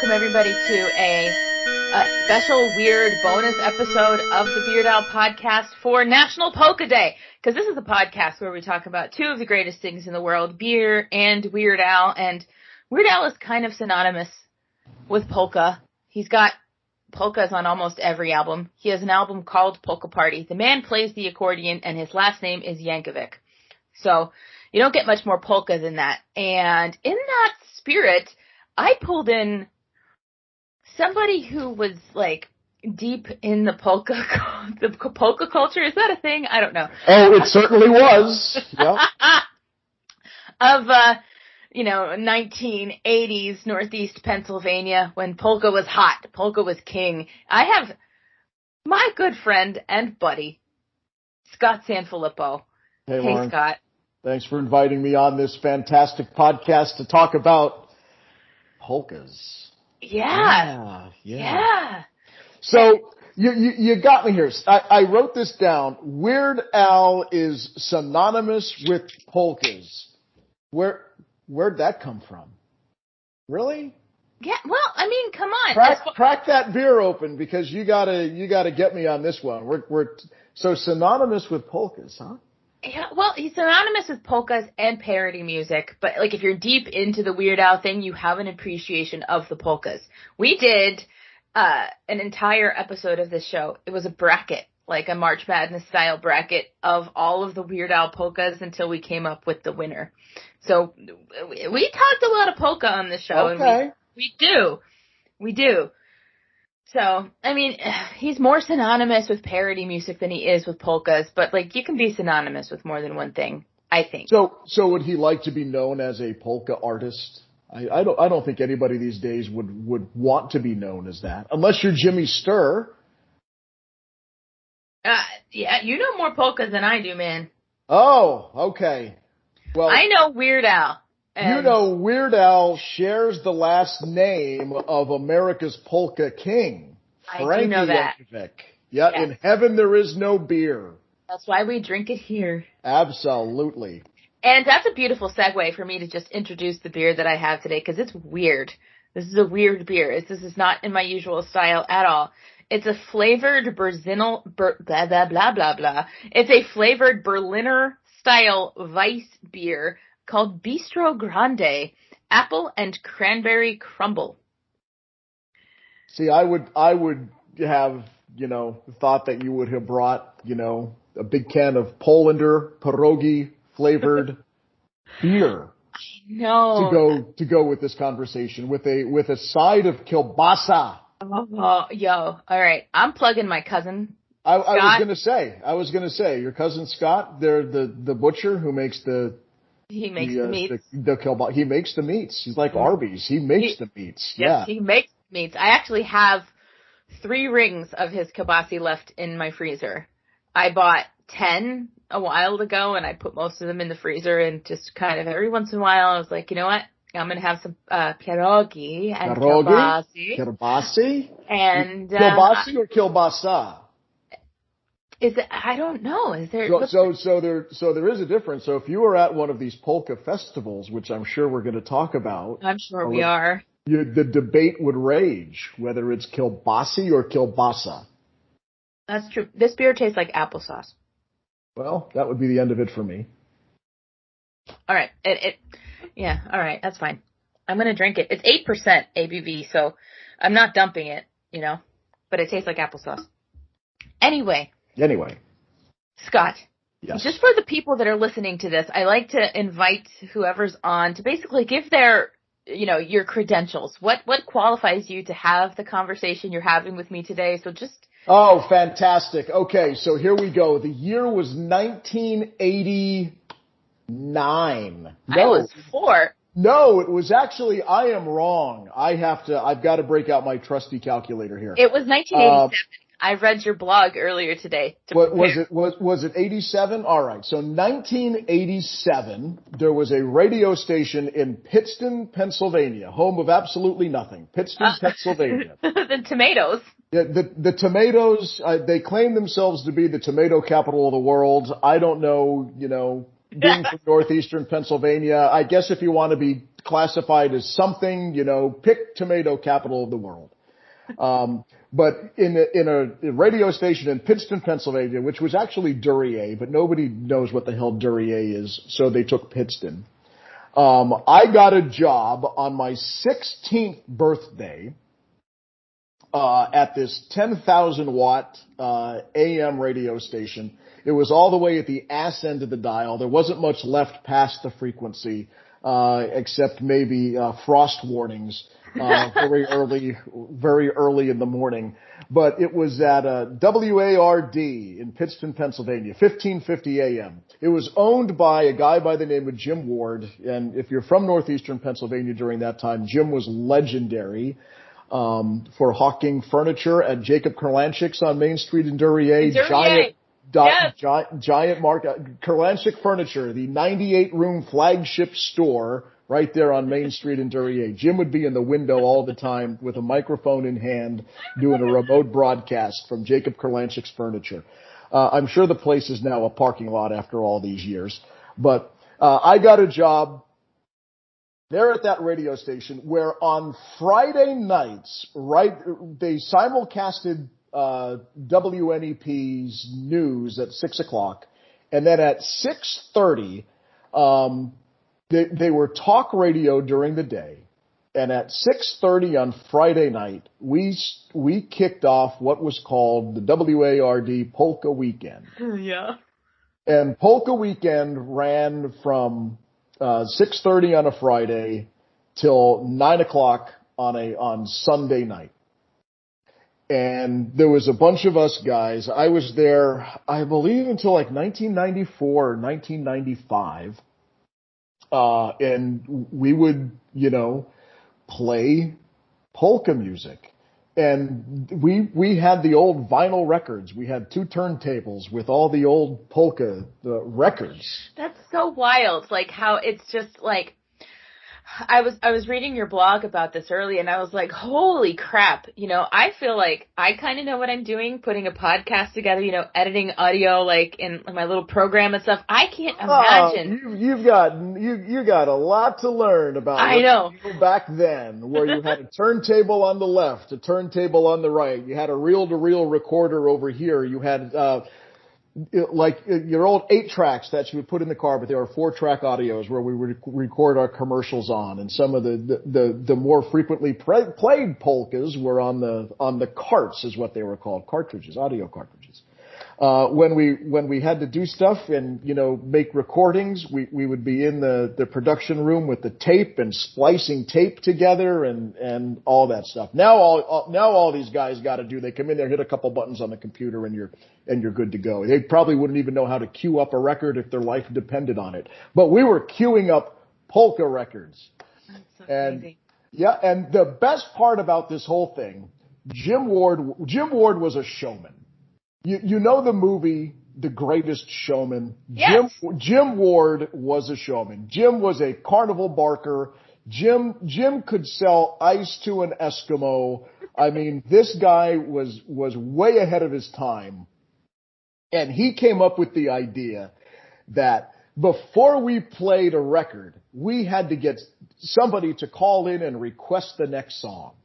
welcome everybody to a special weird bonus episode of the Weird Al podcast for National Polka Day. Because this is a podcast where we talk about two of the greatest things in the world, beer and Weird Al. And Weird Al is kind of synonymous with polka. He's got polkas on almost every album. He has an album called Polka Party. The man plays the accordion and his last name is Yankovic. So you don't get much more polka than that. And in that spirit, I pulled in somebody who was like deep in the polka culture. Is that a thing? I don't know. Oh, it certainly was. Yep. Of 1980s Northeast Pennsylvania when polka was hot, polka was king. I have my good friend and buddy, Scott Sanfilippo. Hey, Lauren. Scott. Thanks for inviting me on this fantastic podcast to talk about polkas. Yeah. So you got me here. I wrote this down. Weird Al is synonymous with polkas. Where'd that come from? Really? Yeah. Well, I mean, come on. Crack that beer open because you gotta get me on this one. We're so synonymous with polkas, huh? Yeah, well, he's synonymous with polkas and parody music, but like if you're deep into the Weird Al thing, you have an appreciation of the polkas. We did an entire episode of this show. It was a bracket, like a March Madness style bracket of all of the Weird Al polkas until we came up with the winner. So we talked a lot of polka on the show. Okay. And we do. So, I mean, he's more synonymous with parody music than he is with polkas, but like you can be synonymous with more than one thing, I think. So would he like to be known as a polka artist? I don't think anybody these days would want to be known as that, unless you're Jimmy Sturr. Yeah, you know more polkas than I do, man. Oh, okay. Well, I know Weird Al. You know, Weird Al shares the last name of America's polka king, Frankie do know that. Yankovic. Yeah, yes. In heaven there is no beer. That's why we drink it here. Absolutely. And that's a beautiful segue for me to just introduce the beer that I have today, because it's weird. This is a weird beer. This is not in my usual style at all. It's a flavored blah, blah, blah, blah, blah. It's a flavored Berliner style Weiss beer called Bistro Grande, apple and cranberry crumble. See, I would have, thought that you would have brought, a big can of Polander pierogi flavored beer. No. To go with this conversation with a side of kielbasa. Oh, all right. I'm plugging my cousin. I was gonna say your cousin Scott, they're the butcher who makes the meats. He makes the meats. He's like Arby's. He makes the meats. Yes, yeah. He makes meats. I actually have 3 rings of his kielbasa left in my freezer. I bought 10 a while ago, and I put most of them in the freezer. And just kind of every once in a while, I was like, you know what? I'm gonna have some pierogi and kielbasa. Kielbasa? And kielbasa or kielbasa? Is it? I don't know. Is there? So there is a difference. So if you were at one of these polka festivals, which I'm sure we're going to talk about, I'm sure we are. The debate would rage whether it's kielbasa or kielbasa. That's true. This beer tastes like applesauce. Well, that would be the end of it for me. All right. Yeah. All right. That's fine. I'm going to drink it. It's 8% ABV, so I'm not dumping it, but it tastes like applesauce. Anyway, Scott, yes. Just for the people that are listening to this, I like to invite whoever's on to basically give their, your credentials. What qualifies you to have the conversation you're having with me today? So just. Oh, fantastic. Okay, so here we go. The year was 1989. I was 4. No, it was actually, I am wrong. I've got to break out my trusty calculator here. It was 1987. I read your blog earlier today. Was it 87? All right. So 1987, there was a radio station in Pittston, Pennsylvania, home of absolutely nothing. Pittston, Pennsylvania. The tomatoes. Yeah, the tomatoes, they claim themselves to be the tomato capital of the world. I don't know, being from northeastern Pennsylvania, I guess if you want to be classified as something, pick tomato capital of the world. But in a radio station in Pittston, Pennsylvania, which was actually Duryea, but nobody knows what the hell Duryea is, so they took Pittston. I got a job on my 16th birthday, at this 10,000 watt, AM radio station. It was all the way at the ass end of the dial. There wasn't much left past the frequency, except maybe, frost warnings, very early in the morning. But it was at, WARD in Pittston, Pennsylvania, 1550 AM. It was owned by a guy by the name of Jim Ward. And if you're from northeastern Pennsylvania during that time, Jim was legendary, for hawking furniture at Jacob Kurlanchik's on Main Street in Duryea. Giant market, Kurlanchik Furniture, the 98-room flagship store right there on Main Street in Duryea. Jim would be in the window all the time with a microphone in hand doing a remote broadcast from Jacob Kurlanchik's Furniture. I'm sure the place is now a parking lot after all these years. But I got a job there at that radio station where on Friday nights, they simulcasted WNEP's news at 6 o'clock, and then at 6:30, they were talk radio during the day, and at 6:30 on Friday night, we kicked off what was called the WARD Polka Weekend. Yeah. And Polka Weekend ran from 6:30 on a Friday till 9 o'clock on Sunday night. And there was a bunch of us guys. I was there, I believe, until like 1994 or 1995. And we would, play polka music. And we had the old vinyl records. We had 2 turntables with all the old polka records. That's so wild. Like how it's just like, I was reading your blog about this early and I was like, holy crap. I feel like I kind of know what I'm doing, putting a podcast together, editing audio like in my little program and stuff. I can't imagine. You got a lot to learn about. I know. Back then, where you had a turntable on the left, a turntable on the right. You had a reel-to-reel recorder over here. You had, like your old 8-tracks that you would put in the car, but they were 4-track audios where we would record our commercials on, and some of the more frequently played polkas were on the carts, is what they were called, cartridges, audio cartridges. When we had to do stuff and, make recordings, we would be in the production room with the tape and splicing tape together and all that stuff. Now all these guys got to do, they come in there, hit a couple buttons on the computer and you're good to go. They probably wouldn't even know how to queue up a record if their life depended on it. But we were queuing up polka records. That's so crazy. Yeah, and the best part about this whole thing, Jim Ward was a showman. You know the movie The Greatest Showman? Yes. Jim Ward was a showman. Jim was a carnival barker. Jim could sell ice to an Eskimo. I mean, this guy was way ahead of his time. And he came up with the idea that before we played a record, we had to get somebody to call in and request the next song.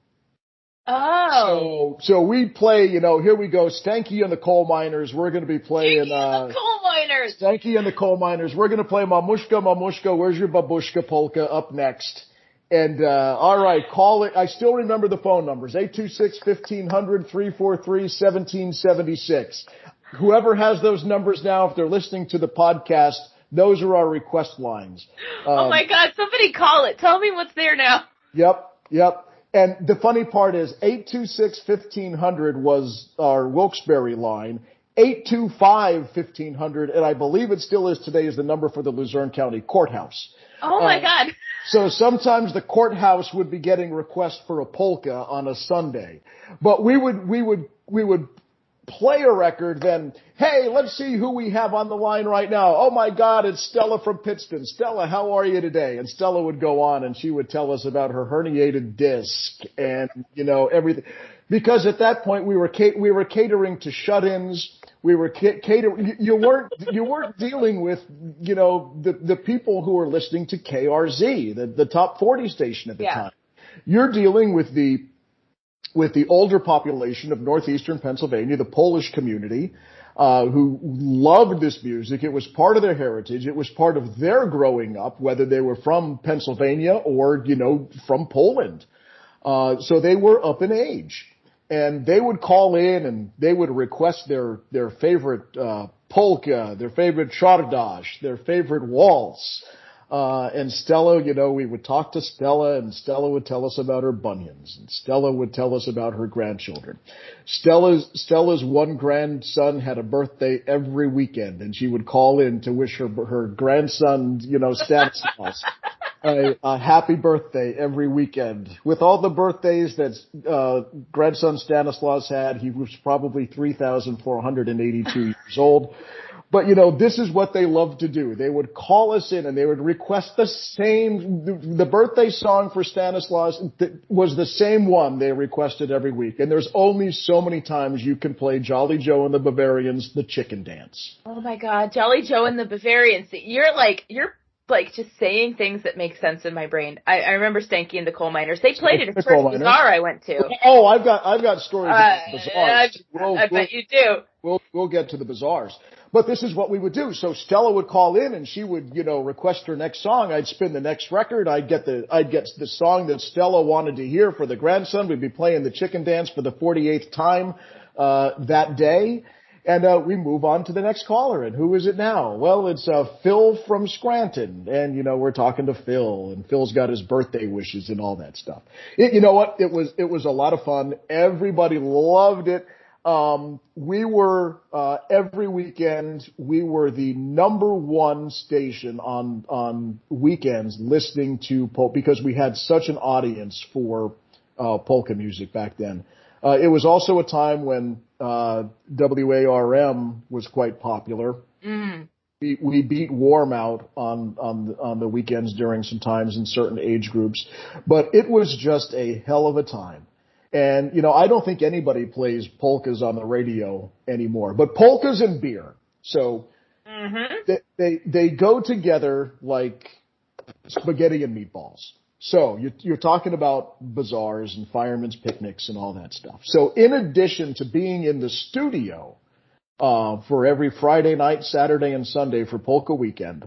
Oh. So we play, here we go, Stanky and the Coal Miners. We're going to be playing, Stanky and the Coal Miners. Stanky and the Coal Miners. We're going to play Mamushka, Mamushka, Where's Your Babushka polka up next. And, all right, call it. I still remember the phone numbers, 826-1500, 343-1776. Whoever has those numbers now, if they're listening to the podcast, those are our request lines. Oh my God, somebody call it. Tell me what's there now. Yep. And the funny part is 826-1500 was our Wilkes-Barre line. 825-1500, and I believe it still is today, is the number for the Luzerne County Courthouse. Oh my God. So sometimes the courthouse would be getting requests for a polka on a Sunday. But we would play a record, then, hey, let's see who we have on the line right now. Oh my God, it's Stella from Pittston. Stella, how are you today? And Stella would go on and she would tell us about her herniated disc and, everything. Because at that point we were catering to shut-ins. We were catering. You weren't dealing with, the people who were listening to KRZ, the top 40 station at the time. You're dealing with the older population of northeastern Pennsylvania, the Polish community, who loved this music. It was part of their heritage. It was part of their growing up, whether they were from Pennsylvania or, from Poland. So they were up in age. And they would call in and they would request their favorite polka, their favorite czardash, their favorite waltz. And Stella, we would talk to Stella, and Stella would tell us about her bunions, and Stella would tell us about her grandchildren. Stella's one grandson had a birthday every weekend, and she would call in to wish her grandson, Stanislaus, a happy birthday every weekend. With all the birthdays that grandson Stanislaus had, he was probably 3,482 years old. But, this is what they loved to do. They would call us in and they would request the birthday song for Stanislaus was the same one they requested every week. And there's only so many times you can play Jolly Joe and the Bavarians, the chicken dance. Oh my God, Jolly Joe and the Bavarians. You're just saying things that make sense in my brain. I remember Stanky and the Coal Miners. They played it at the first bazaar I went to. Oh, I've got stories about bazaars. I bet you do. We'll get to the bazaars. But this is what we would do. So Stella would call in and she would, request her next song. I'd spin the next record. I'd get the song that Stella wanted to hear for the grandson. We'd be playing the chicken dance for the 48th time, that day. And, we move on to the next caller. And who is it now? Well, it's, Phil from Scranton. And, we're talking to Phil, and Phil's got his birthday wishes and all that stuff. You know what? It was a lot of fun. Everybody loved it. We were, every weekend, we were the number one station on weekends listening to polka, because we had such an audience for, polka music back then. It was also a time when, WARM was quite popular. Mm. We beat Warm out on the weekends during some times in certain age groups, but it was just a hell of a time. And, I don't think anybody plays polkas on the radio anymore, but polkas and beer. So they go together like spaghetti and meatballs. So you're talking about bazaars and firemen's picnics and all that stuff. So in addition to being in the studio, for every Friday night, Saturday, and Sunday for Polka Weekend,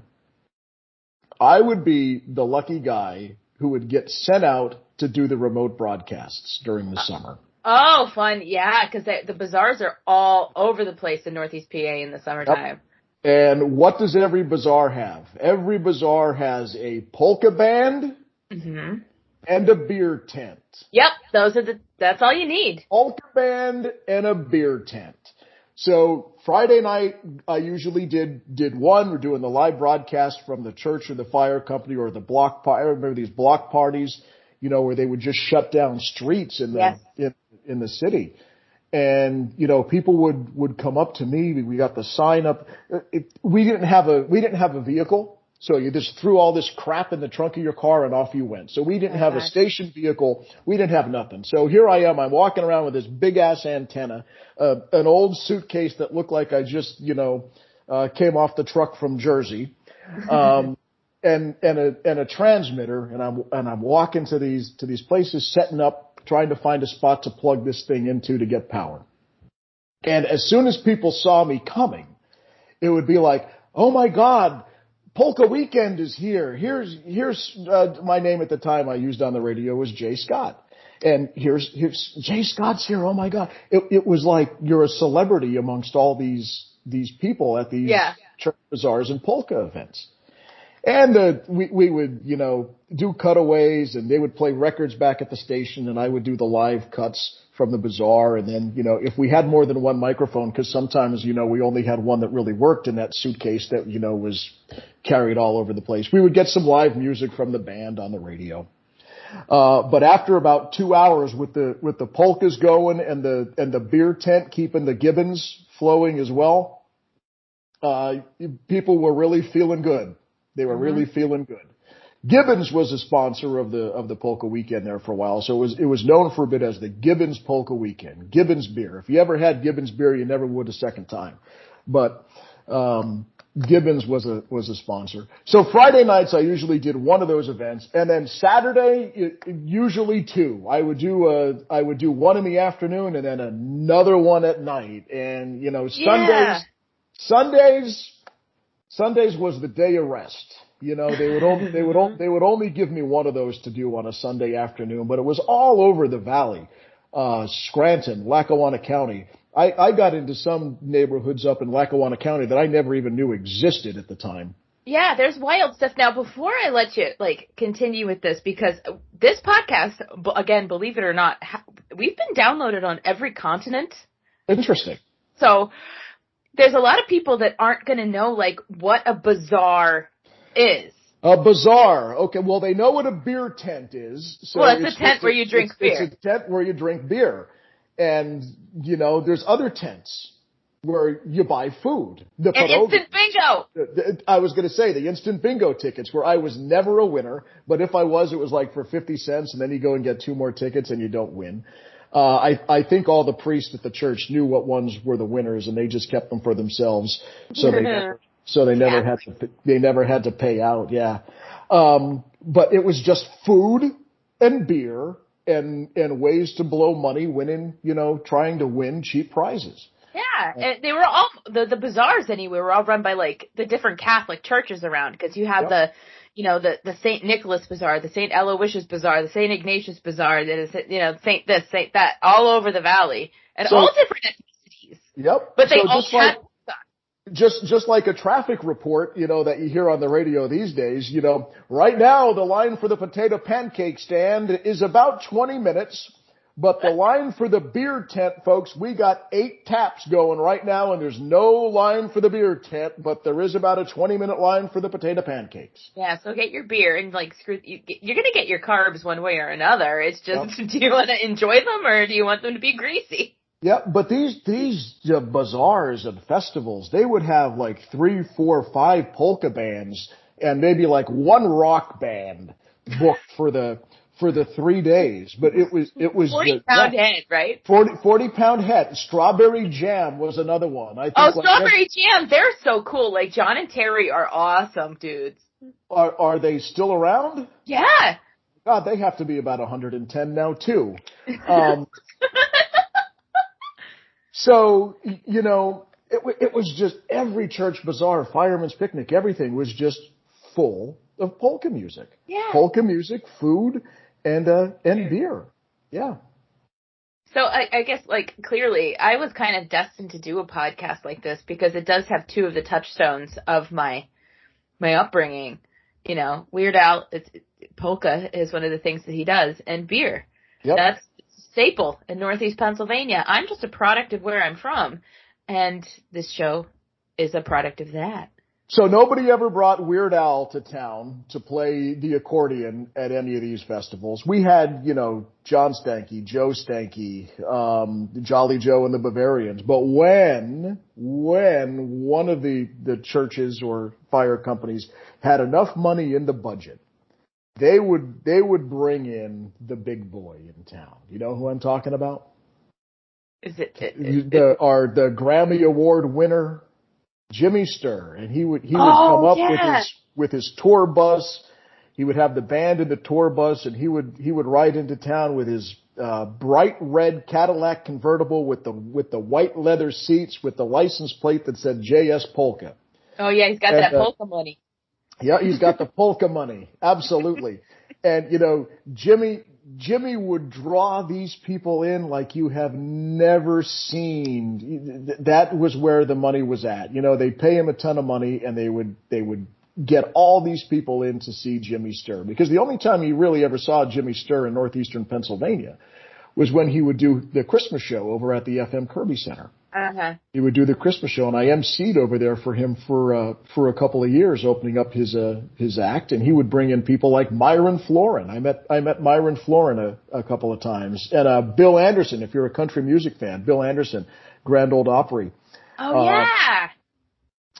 I would be the lucky guy who would get sent out to do the remote broadcasts during the summer. Oh, fun. Yeah, because the bazaars are all over the place in Northeast PA in the summertime. Yep. And what does every bazaar have? Every bazaar has a polka band and a beer tent. Yep, that's all you need. Polka band and a beer tent. So Friday night, I usually did one. We're doing the live broadcast from the church or the fire company or the block party. I remember these block parties, where they would just shut down streets in the city. And, people would come up to me. We got the sign up. We didn't have a vehicle. So you just threw all this crap in the trunk of your car and off you went. So we didn't have a station vehicle. We didn't have nothing. So here I am. I'm walking around with this big ass antenna, an old suitcase that looked like I just, came off the truck from Jersey, and a transmitter. And I'm walking to these places, setting up, trying to find a spot to plug this thing into to get power. And as soon as people saw me coming, it would be like, oh my God, Polka Weekend is here. Here's my name at the time I used on the radio was Jay Scott. And here's Jay Scott's here. Oh my God. It was like you're a celebrity amongst all these people at these church bazaars and polka events. And we would, do cutaways, and they would play records back at the station, and I would do the live cuts from the bazaar. And then, if we had more than one microphone, because sometimes, we only had one that really worked in that suitcase that, was carried all over the place, we would get some live music from the band on the radio. But after about 2 hours with the polkas going and the beer tent keeping the gibbons flowing as well, people were really feeling good. They were really feeling good. Gibbons was a sponsor of the Polka Weekend there for a while, so it was known for a bit as the Gibbons Polka Weekend. Gibbons beer. If you ever had Gibbons beer, you never would a second time. But Gibbons was a sponsor. So Friday nights I usually did one of those events, and then Saturday usually two. I would do one in the afternoon and then another one at night. And Sundays was the day of rest. They would only give me one of those to do on a Sunday afternoon, but it was all over the valley, Scranton, Lackawanna County. I got into some neighborhoods up in Lackawanna County that I never even knew existed at the time. Yeah, there's wild stuff. Now, before I let you, continue with this, because this podcast, again, believe it or not, we've been downloaded on every continent. Interesting. So, there's a lot of people that aren't going to know, what a bazaar is. A bazaar. Okay, well, they know what a beer tent is. So it's a tent where you drink beer. It's a tent where you drink beer. And, there's other tents where you buy food. And instant bingo! I was going to say, the instant bingo tickets, where I was never a winner, but if I was, it was for 50 cents, and then you go and get 2 more tickets and you don't win. I think all the priests at the church knew what ones were the winners, and they just kept them for themselves. So they never had to pay out, yeah. But it was just food and beer and ways to blow money winning, trying to win cheap prizes. Yeah, and they were all, the bazaars anyway, were all run by the different Catholic churches around, because you have the St. Nicholas Bazaar, the St. Aloysius Bazaar, the St. Ignatius Bazaar, Saint this, Saint that, all over the valley, and all different ethnicities. Yep. But they all had just like a traffic report, that you hear on the radio these days, right now the line for the potato pancake stand is about 20 minutes, but the line for the beer tent, folks, we got 8 taps going right now, and there's no line for the beer tent, but there is about a 20-minute line for the potato pancakes. Yeah, so get your beer and you're going to get your carbs one way or another. It's just, do you want to enjoy them or do you want them to be greasy? Yeah, but these bazaars and festivals, they would have 3, 4, 5 polka bands and maybe 1 rock band booked for the 3 days. But it was 40-pound head, right? 40-pound head. Strawberry Jam was another one. I think Strawberry Jam, they're so cool. John and Terry are awesome dudes. Are they still around? Yeah. God, they have to be about 110 now too. So, it was just every church bazaar, fireman's picnic, everything was just full of polka music. Yeah. Polka music, food, and beer. Yeah. So I guess clearly I was kind of destined to do a podcast like this because it does have 2 of the touchstones of my upbringing. Weird Al, polka is one of the things that he does, and beer. Yep. That's staple in Northeast Pennsylvania. I'm just a product of where I'm from, and this show is a product of that. So nobody ever brought Weird Al to town to play the accordion at any of these festivals. We had, John Stanky, Joe Stanky, Jolly Joe and the Bavarians. But when one of the churches or fire companies had enough money in the budget, they would bring in the big boy in town. You know who I'm talking about? Is it the Grammy Award winner, Jimmy Sturr, and he would come up with his tour bus. He would have the band in the tour bus, and he would ride into town with his bright red Cadillac convertible with the white leather seats with the license plate that said JS Polka. Oh yeah, he's got that polka money. Yeah, he's got the polka money. Absolutely. And, Jimmy would draw these people in like you have never seen. That was where the money was at. They pay him a ton of money and they would get all these people in to see Jimmy Sturr. Because the only time you really ever saw Jimmy Sturr in northeastern Pennsylvania was when he would do the Christmas show over at the FM Kirby Center. Uh-huh. He would do the Christmas show, and I emceed over there for him for a couple of years, opening up his act, and he would bring in people like Myron Florin. I met Myron Florin a couple of times, and Bill Anderson. If you're a country music fan, Bill Anderson, Grand Ole Opry. Oh yeah.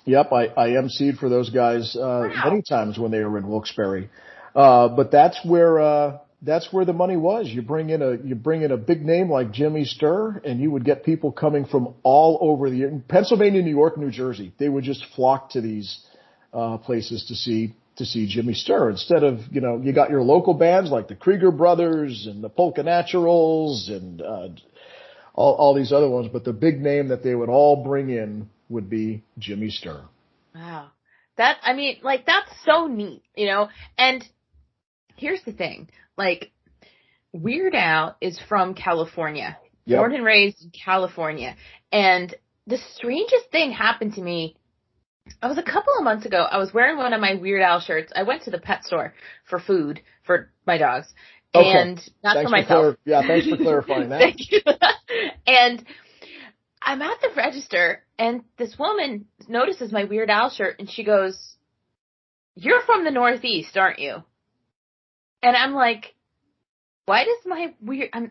Yep, I emceed for those guys many times when they were in Wilkes-Barre. But that's where the money was. You bring in a big name like Jimmy Sturr, and you would get people coming from all over Pennsylvania, New York, New Jersey. They would just flock to these places to see Jimmy Sturr. Instead of, you got your local bands like the Krieger Brothers and the Polka Naturals and all these other ones, but the big name that they would all bring in would be Jimmy Sturr. Wow. That's so neat, and here's the thing, Weird Al is from California, born and raised in California, and the strangest thing happened to me. I was a couple of months ago, I was wearing one of my Weird Al shirts. I went to the pet store for food for my dogs. Okay. And not thanks for myself. Thanks for clarifying that. Thank you. And I'm at the register, and this woman notices my Weird Al shirt, and she goes, "You're from the Northeast, aren't you?" And I'm like, why does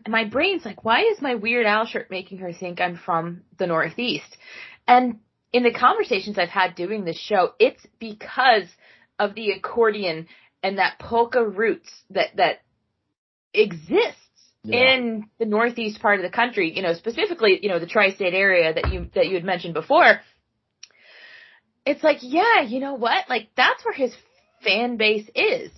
my brain's like, why is my Weird Al shirt making her think I'm from the Northeast? And in the conversations I've had doing this show, it's because of the accordion and that polka roots that exists in the Northeast part of the country, specifically, the tri-state area that you had mentioned before. It's like, yeah, you know what? That's where his fan base is.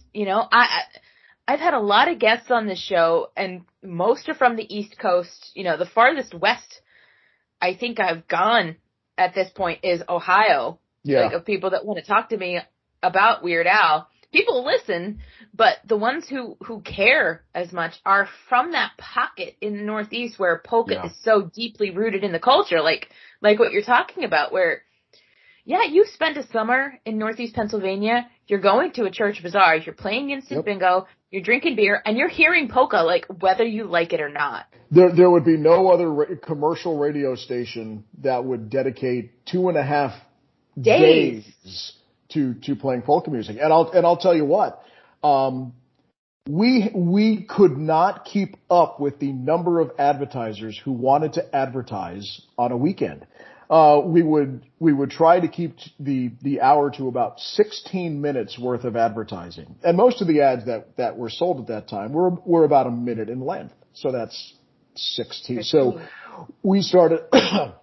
I've had a lot of guests on this show, and most are from the East Coast. The farthest west I think I've gone at this point is Ohio. Yeah. Of people that want to talk to me about Weird Al. People listen, but the ones who care as much are from that pocket in the Northeast where polka is so deeply rooted in the culture, like what you're talking about, where, you spend a summer in Northeast Pennsylvania, you're going to a church bazaar, you're playing instant bingo, you're drinking beer, and you're hearing polka, whether you like it or not. There would be no other commercial radio station that would dedicate 2.5 days to playing polka music. And I'll tell you what, we could not keep up with the number of advertisers who wanted to advertise on a weekend. We would try to keep the hour to about 16 minutes worth of advertising. And most of the ads that were sold at that time were about a minute in length. So that's 16. So we started, selling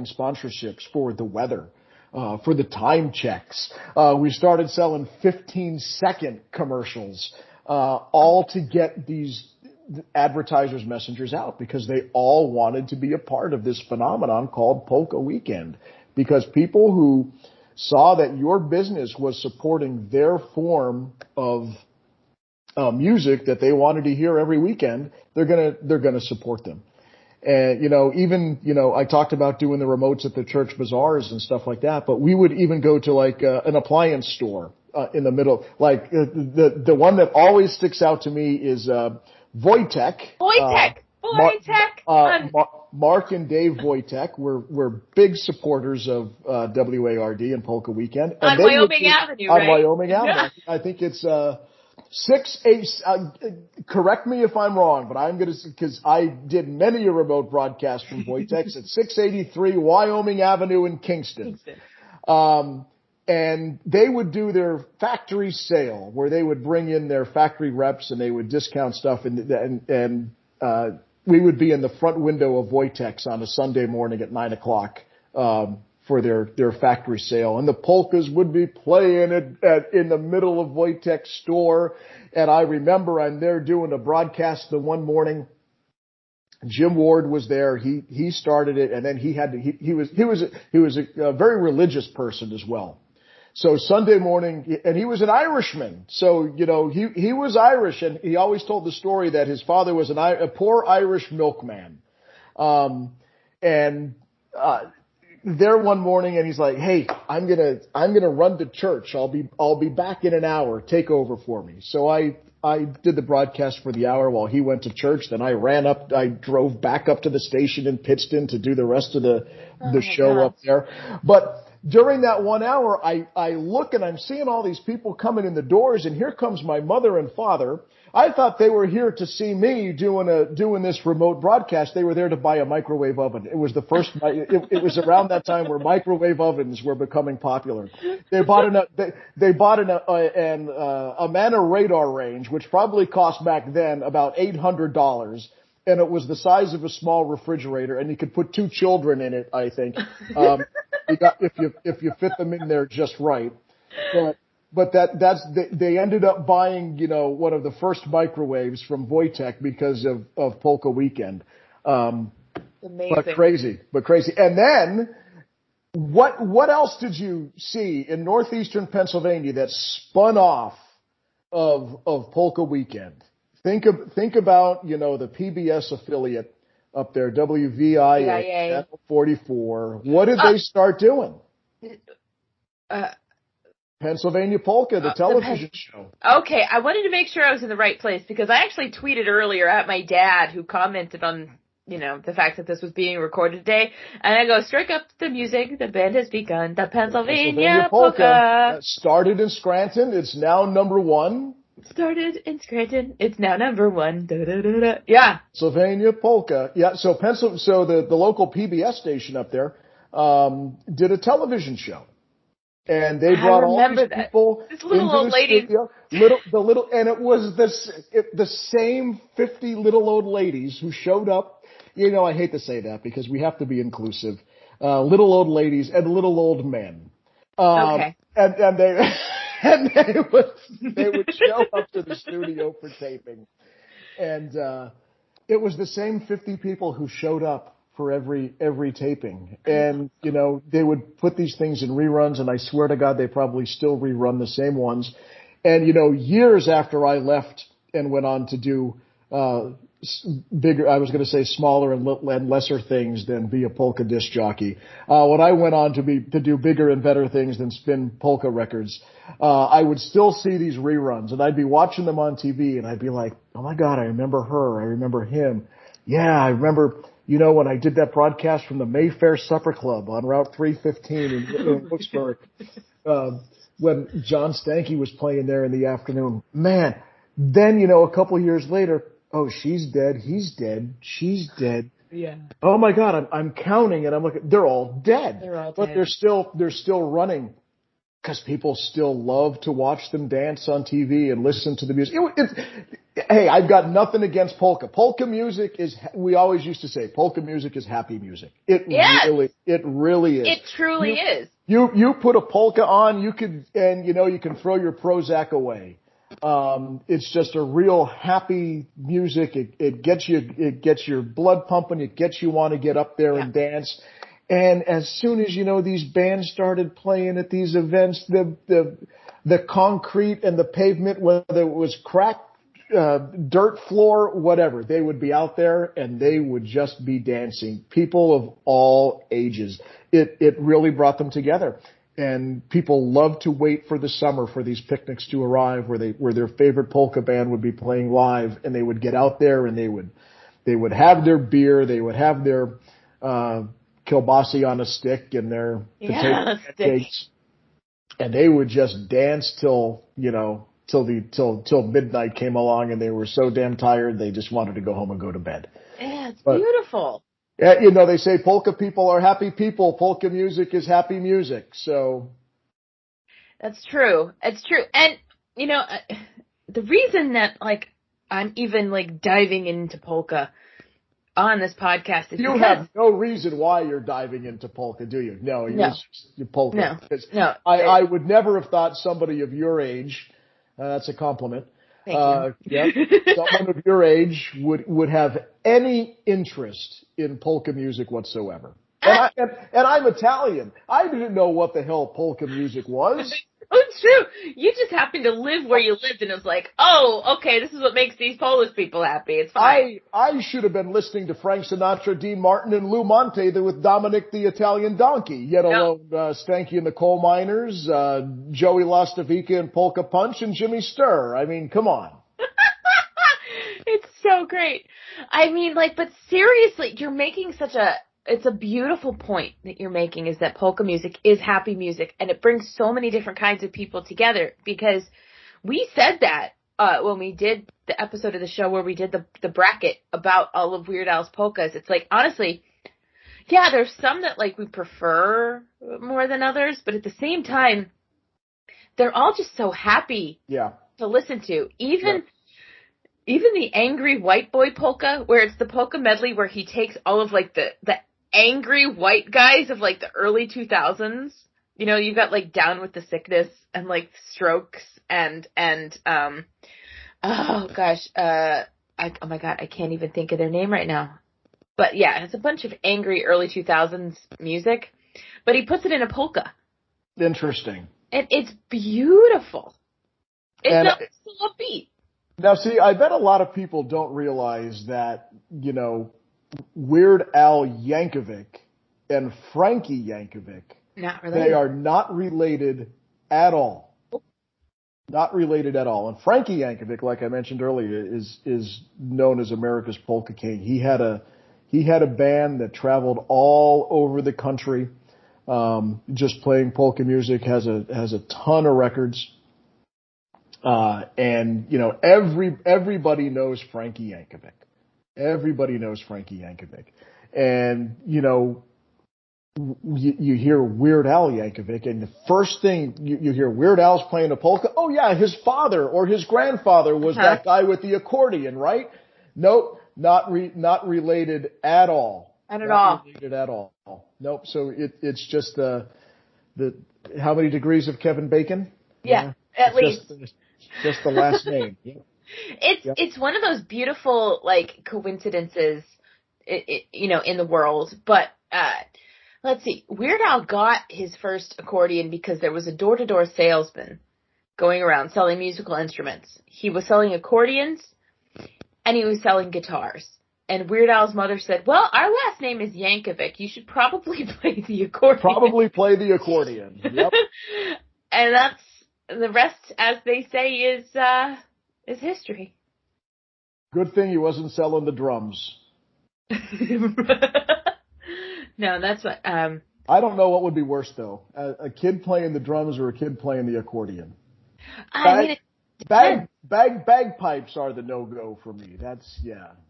sponsorships for the weather, for the time checks. We started selling 15-second commercials, all to get these advertisers' messengers out, because they all wanted to be a part of this phenomenon called Polka Weekend, because people who saw that your business was supporting their form of music that they wanted to hear every weekend, they're gonna support them. And, I talked about doing the remotes at the church bazaars and stuff like that, but we would even go to an appliance store, in the middle. The one that always sticks out to me is, Wojtek. Mark and Dave Wojtek were big supporters of, WARD and Polka Weekend. And on Wyoming Avenue, right? On Wyoming Avenue. Yeah. I think it's, 6-8, correct me if I'm wrong, but because I did many a remote broadcast from Wojtek's at 683 Wyoming Avenue in Kingston. And they would do their factory sale where they would bring in their factory reps and they would discount stuff, and we would be in the front window of Wojtek's on a Sunday morning at 9:00, for their factory sale, and the polkas would be playing in the middle of Wojtek's store. And I remember I'm there doing a broadcast the one morning. Jim Ward was there. He started it, and then he was a very religious person as well. So Sunday morning, and he was an Irishman. So, he was Irish, and he always told the story that his father was a poor Irish milkman. There one morning, and he's like, "Hey, I'm gonna run to church. I'll be back in an hour. Take over for me." So I did the broadcast for the hour while he went to church. Then I drove back up to the station in Pittston to do the rest of the show up there. But during that 1 hour, I look and I'm seeing all these people coming in the doors, and here comes my mother and father. I thought they were here to see me doing this remote broadcast. They were there to buy a microwave oven. It was the first. It was around that time where microwave ovens were becoming popular. They bought a Amana radar range, which probably cost back then about $800. And it was the size of a small refrigerator, and you could put 2 children in it, I think. If you fit them in there just right. But they ended up buying, one of the first microwaves from Wojtek because of Polka Weekend. Amazing. But crazy. And then what else did you see in northeastern Pennsylvania that spun off of Polka Weekend? Think about, the PBS affiliate up there, WVIA, Channel 44. What did they start doing? Pennsylvania Polka, the television show. Okay, I wanted to make sure I was in the right place because I actually tweeted earlier at my dad who commented on, the fact that this was being recorded today. And I go, strike up the music, the band has begun, the Pennsylvania Polka. Started in Scranton, it's now number 1. Started in Scranton. It's now number 1. Da, da, da, da. Yeah. Pennsylvania Polka. Yeah. So the local PBS station up there, did a television show. And they brought all these people this little into old the lady. studio. And it was the same 50 little old ladies who showed up. I hate to say that because we have to be inclusive. Little old ladies and little old men. Okay. And they, and they would show up to the studio for taping. And, it was the same 50 people who showed up for every taping. And, they would put these things in reruns, and I swear to God, they probably still rerun the same ones. And, years after I left and went on to do, bigger, I was going to say smaller and lesser things than be a polka disc jockey. When I went on to do bigger and better things than spin polka records, I would still see these reruns, and I'd be watching them on TV, and I'd be like, oh my God, I remember her. I remember him. Yeah, I remember, when I did that broadcast from the Mayfair Supper Club on Route 315 in Wilkesburg, when John Stanky was playing there in the afternoon. Man, then, a couple of years later, oh, she's dead, he's dead, she's dead. Yeah. Oh my God, I'm counting and I'm looking, they're all dead. They're all but dead. They're still running because people still love to watch them dance on TV and listen to the music. Hey, I've got nothing against polka. Polka music we always used to say, polka music is happy music. It really is. It truly is. You put a polka on, you can throw your Prozac away. It's just a real happy music. It gets your blood pumping. It gets you want to get up there and dance. And as soon as, these bands started playing at these events, the concrete and the pavement, whether it was cracked, dirt floor, whatever, they would be out there and they would just be dancing. People of all ages. It really brought them together. And people love to wait for the summer for these picnics to arrive where their favorite polka band would be playing live, and they would get out there and they would have their beer, they would have their kielbasi on a stick and their potato cakes, and they would just dance till midnight came along, and they were so damn tired they just wanted to go home and go to bed. Yeah, it's beautiful. Yeah, they say polka people are happy people. Polka music is happy music. So that's true. It's true. And the reason that I'm even diving into polka on this podcast is you have no reason why you're diving into polka, do you? No, you're polka. No. I would never have thought somebody of your age. That's a compliment. Thank you. Someone of your age would have any interest in polka music whatsoever. And I'm Italian. I didn't know what the hell polka music was. It's true. You just happened to live where you lived, and it was like, oh, okay, this is what makes these Polish people happy. It's fine. I should have been listening to Frank Sinatra, Dean Martin, and Lou Monte with Dominic the Italian Donkey, yet alone Stanky and the Coal Miners, Joey Lastavica and Polka Punch, and Jimmy Sturr. I mean, come on. It's so great. I mean, but seriously, you're making such a it's a beautiful point that you're making, is that polka music is happy music, and it brings so many different kinds of people together, because we said that when we did the episode of the show where we did the bracket about all of Weird Al's polkas. It's like, honestly, yeah, there's some that like we prefer more than others, but at the same time, they're all just so happy to listen to. Even the angry white boy polka, where it's the polka medley where he takes all of like the angry white guys of like the early 2000s. You know, you've got like Down with the Sickness and like Strokes and oh gosh, oh my god, I can't even think of their name right now. But yeah, it's a bunch of angry early 2000s music, but he puts it in a polka. Interesting. And it's beautiful. It's so upbeat. Now, see, I bet a lot of people don't realize that, you know, Weird Al Yankovic and Frankie Yankovic, not related. They are not related at all. Not related at all. And Frankie Yankovic, like I mentioned earlier, is known as America's Polka King. He had a band that traveled all over the country, just playing polka music. Has a ton of records. And you know, everybody knows Frankie Yankovic. Everybody knows Frankie Yankovic. And you know, you hear Weird Al Yankovic, and the first thing you hear, Weird Al's playing a polka. Oh yeah, his father or his grandfather was that guy with the accordion, right? Nope, not related at all. Not at all. Related at all. Nope. So it's just the how many degrees of Kevin Bacon? Yeah, at least. Just the last name. Yeah. It's one of those beautiful like coincidences, you know, in the world. But let's see, Weird Al got his first accordion because there was a door-to-door salesman going around selling musical instruments. He was selling accordions and he was selling guitars. And Weird Al's mother said, "Well, our last name is Yankovic. You should probably play the accordion." Probably play the accordion. Yep. And that's the rest, as they say, is history. Good thing he wasn't selling the drums. No, that's what. I don't know what would be worse though, a kid playing the drums or a kid playing the accordion. Bagpipes are the no-go for me.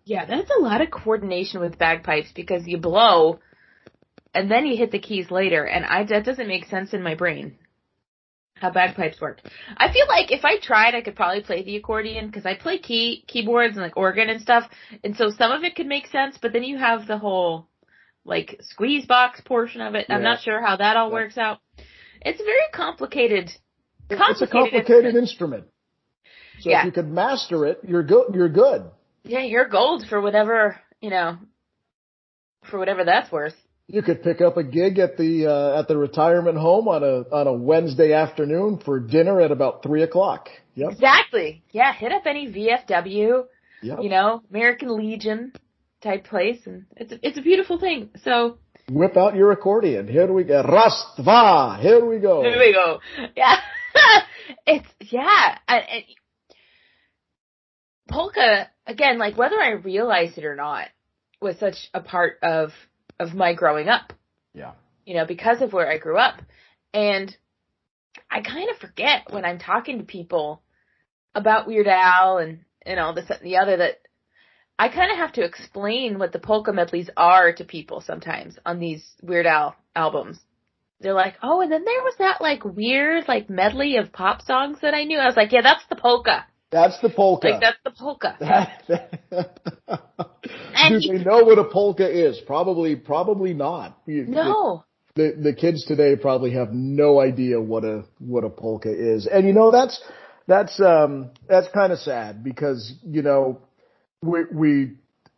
Yeah, that's a lot of coordination with bagpipes, because you blow and then you hit the keys later, and that doesn't make sense in my brain how bagpipes work. I feel like if I tried, I could probably play the accordion, because I play keyboards and like organ and stuff, and so some of it could make sense, but then you have the whole like squeeze box portion of it. Yeah. I'm not sure how that all works out. It's a very complicated. It's a complicated instrument. So if you could master it, you're good. You're good. Yeah, you're gold for whatever, you know, for whatever that's worth. You could pick up a gig at the retirement home on a Wednesday afternoon for dinner at about 3:00. Yep. Exactly. Yeah, hit up any VFW, you know, American Legion type place, and it's a beautiful thing. So whip out your accordion. Here we go. Rastva. Here we go. Here we go. Yeah. And polka, again, like whether I realized it or not, was such a part of my growing up. Yeah. You know, because of where I grew up. And I kind of forget when I'm talking to people about Weird Al and all this and the other, that I kind of have to explain what the polka medleys are to people sometimes on these Weird Al albums. They're like, oh, and then there was that like weird like medley of pop songs that I knew. I was like, yeah, that's the polka. That's the polka. Like, that's the polka. Do they know what a polka is? Probably not. No. The kids today probably have no idea what a polka is. And you know, that's kind of sad, because, you know, we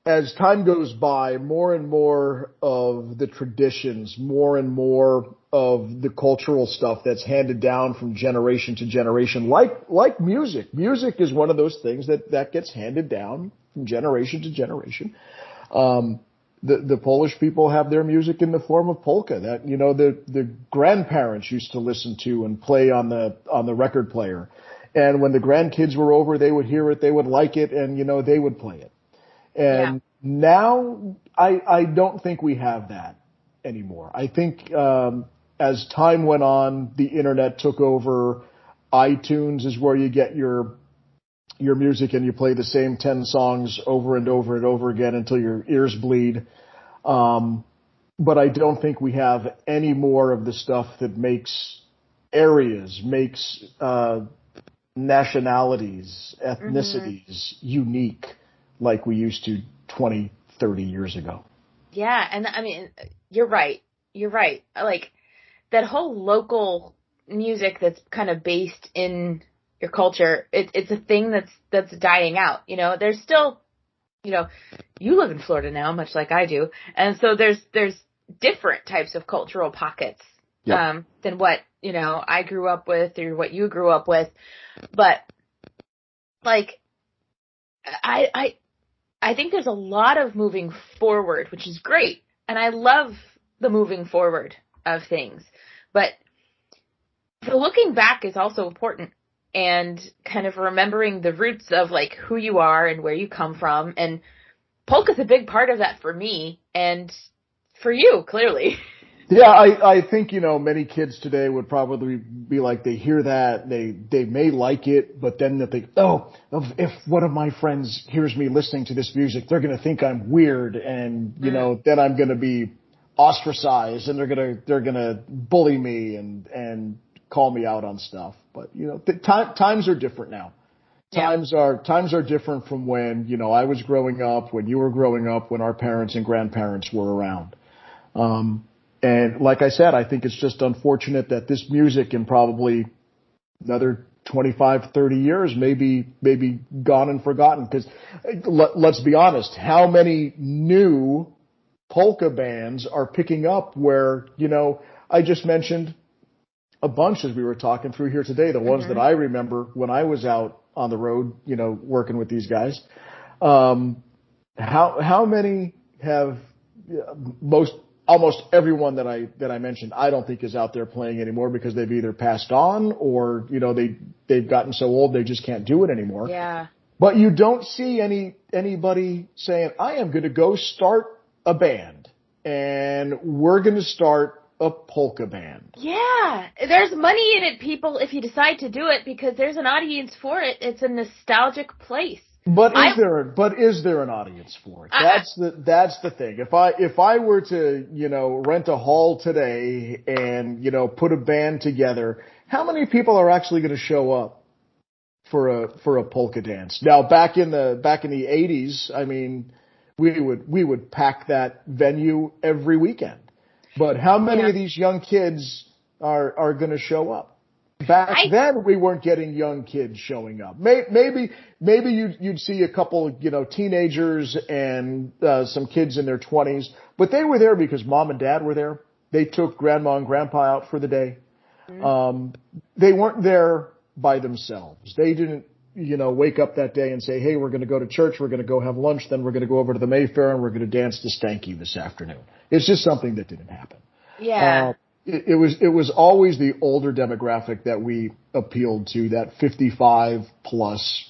as time goes by, more and more of the traditions, more and more of the cultural stuff that's handed down from generation to generation, like music. Music is one of those things that gets handed down from generation to generation. The Polish people have their music in the form of polka that, you know, the grandparents used to listen to and play on the record player. And when the grandkids were over, they would hear it, they would like it, and, you know, they would play it. And now I don't think we have that anymore. I think as time went on, the internet took over. iTunes is where you get your music, and you play the same 10 songs over and over and over again until your ears bleed. But I don't think we have any more of the stuff that makes areas, makes nationalities, ethnicities unique like we used to 20, 30 years ago. Yeah, and I mean, you're right. You're right. Like, that whole local music that's kind of based in your culture, it's a thing that's dying out. You know, there's still, you know, you live in Florida now, much like I do, and so there's different types of cultural pockets than what, you know, I grew up with or what you grew up with. But like, I think there's a lot of moving forward, which is great, and I love the moving forward of things. But the looking back is also important, and kind of remembering the roots of like who you are and where you come from. And polka's a big part of that for me and for you, clearly. Yeah, I think, you know, many kids today would probably be like, they hear that, they may like it, but then they think, if one of my friends hears me listening to this music, they're going to think I'm weird, and, you know, then I'm going to be ostracized, and they're going to bully me and call me out on stuff. But, you know, times are different now. Times are different from when, you know, I was growing up, when you were growing up, when our parents and grandparents were around. And like I said, I think it's just unfortunate that this music in probably another 25, 30 years may be gone and forgotten. Because let's be honest, how many new polka bands are picking up where, you know, I just mentioned a bunch as we were talking through here today, the ones that I remember when I was out on the road, you know, working with these guys. How many have almost everyone that I mentioned, I don't think is out there playing anymore because they've either passed on or, you know, they've gotten so old they just can't do it anymore. Yeah. But you don't see anybody saying, I am going to go start a band and we're going to start a polka band. Yeah. There's money in it, people, if you decide to do it, because there's an audience for it. It's a nostalgic place. But is there an audience for it? That's the thing. If I were to, you know, rent a hall today and, you know, put a band together, how many people are actually going to show up for a polka dance? Now, back in the 80s, I mean, we would pack that venue every weekend. But how many of these young kids are going to show up? Back then, we weren't getting young kids showing up. Maybe you'd see a couple, you know, teenagers and some kids in their 20s, but they were there because mom and dad were there. They took grandma and grandpa out for the day. They weren't there by themselves. They didn't, you know, wake up that day and say, hey, we're going to go to church, we're going to go have lunch, then we're going to go over to the Mayfair and we're going to dance to Stanky this afternoon. It's just something that didn't happen. Yeah. It was always the older demographic that we appealed to, that 55 plus.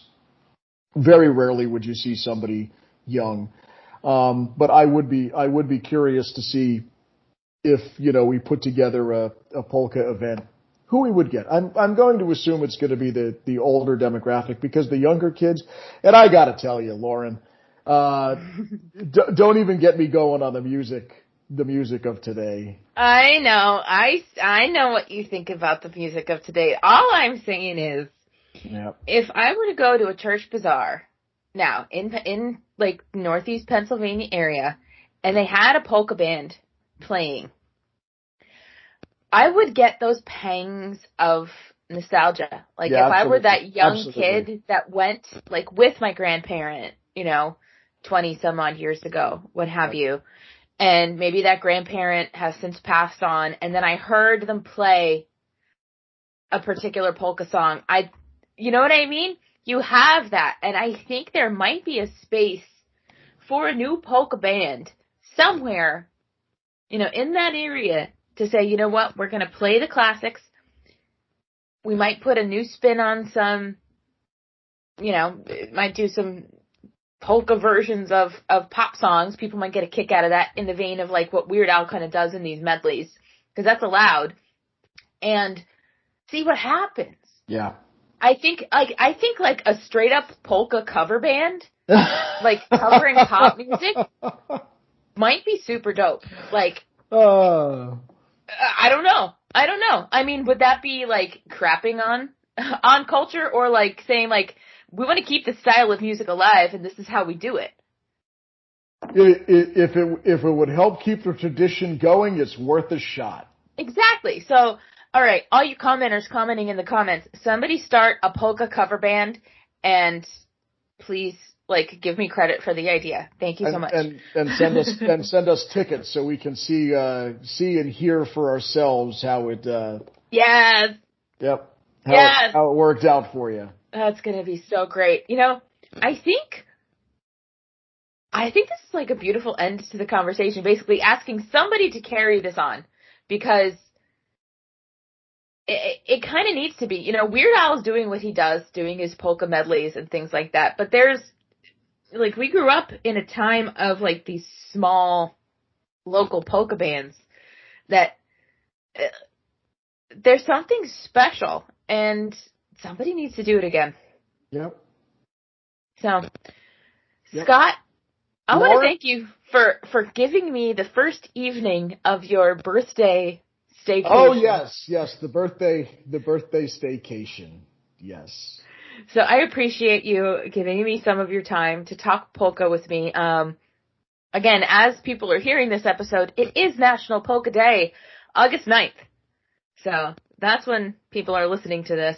Very rarely would you see somebody young. But I would be curious to see if, you know, we put together a polka event, who we would get. I'm going to assume it's going to be the older demographic, because the younger kids, and I got to tell you, Lauren, don't even get me going on the music of today. I know. I know what you think about the music of today. All I'm saying is, if I were to go to a church bazaar now in like Northeast Pennsylvania area, and they had a polka band playing, I would get those pangs of nostalgia. Like, if I were that young kid that went like with my grandparent, you know, 20 some odd years ago, what have you. And maybe that grandparent has since passed on, and then I heard them play a particular polka song. You know what I mean? You have that, and I think there might be a space for a new polka band somewhere, you know, in that area to say, you know what, we're going to play the classics. We might put a new spin on some, you know, might do some polka versions of pop songs. People might get a kick out of that in the vein of like what Weird Al kind of does in these medleys, because that's allowed, and see what happens. Yeah. I think like a straight up polka cover band, like covering pop music, might be super dope. Like, I don't know. I mean, would that be like crapping on culture, or like saying like, we want to keep the style of music alive and this is how we do it? If it would help keep the tradition going, it's worth a shot. Exactly. So, all right, all you commenters commenting in the comments, somebody start a polka cover band, and please, like, give me credit for the idea. Thank you so much. And send us tickets so we can see and hear for ourselves how it. Yes. Yep. Yes. How it worked out for you. That's gonna be so great. You know, I think this is like a beautiful end to the conversation. Basically, asking somebody to carry this on, because it kind of needs to be. You know, Weird Al is doing what he does, doing his polka medleys and things like that. But there's, like, we grew up in a time of, like, these small local polka bands that there's something special, and somebody needs to do it again. Yep. So, yep. Scott, I want to thank you for giving me the first evening of your birthday staycation. Oh, yes, the birthday staycation. Yes. So I appreciate you giving me some of your time to talk polka with me. Again, as people are hearing this episode, it is National Polka Day, August 9th. So that's when people are listening to this.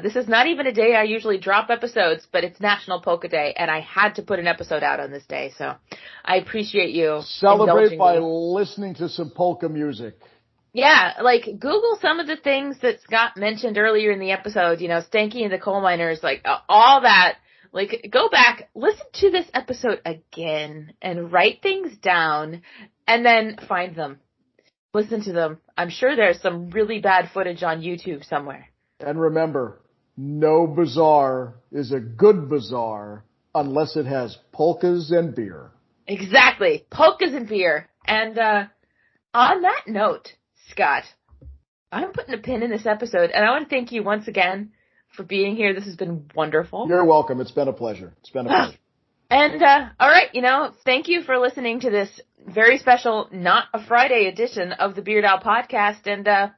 This is not even a day I usually drop episodes, but it's National Polka Day, and I had to put an episode out on this day. So I appreciate you. Celebrate by listening to some polka music. Yeah, like, Google some of the things that Scott mentioned earlier in the episode, you know, Stanky and the Coal Miners, like, all that. Like, go back, listen to this episode again, and write things down, and then find them. Listen to them. I'm sure there's some really bad footage on YouTube somewhere. And remember, no bazaar is a good bazaar unless it has polkas and beer. Exactly. Polkas and beer. And, on that note, Scott, I'm putting a pin in this episode, and I want to thank you once again for being here. This has been wonderful. You're welcome. It's been a pleasure. And, all right, you know, thank you for listening to this very special, not a Friday edition of the Beard Al podcast, and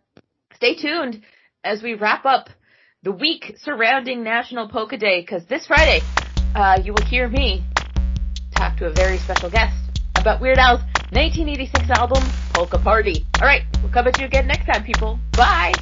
stay tuned as we wrap up the week surrounding National Polka Day, because this Friday, you will hear me talk to a very special guest about Weird Al's 1986 album, Polka Party. All right, we'll come at you again next time, people. Bye!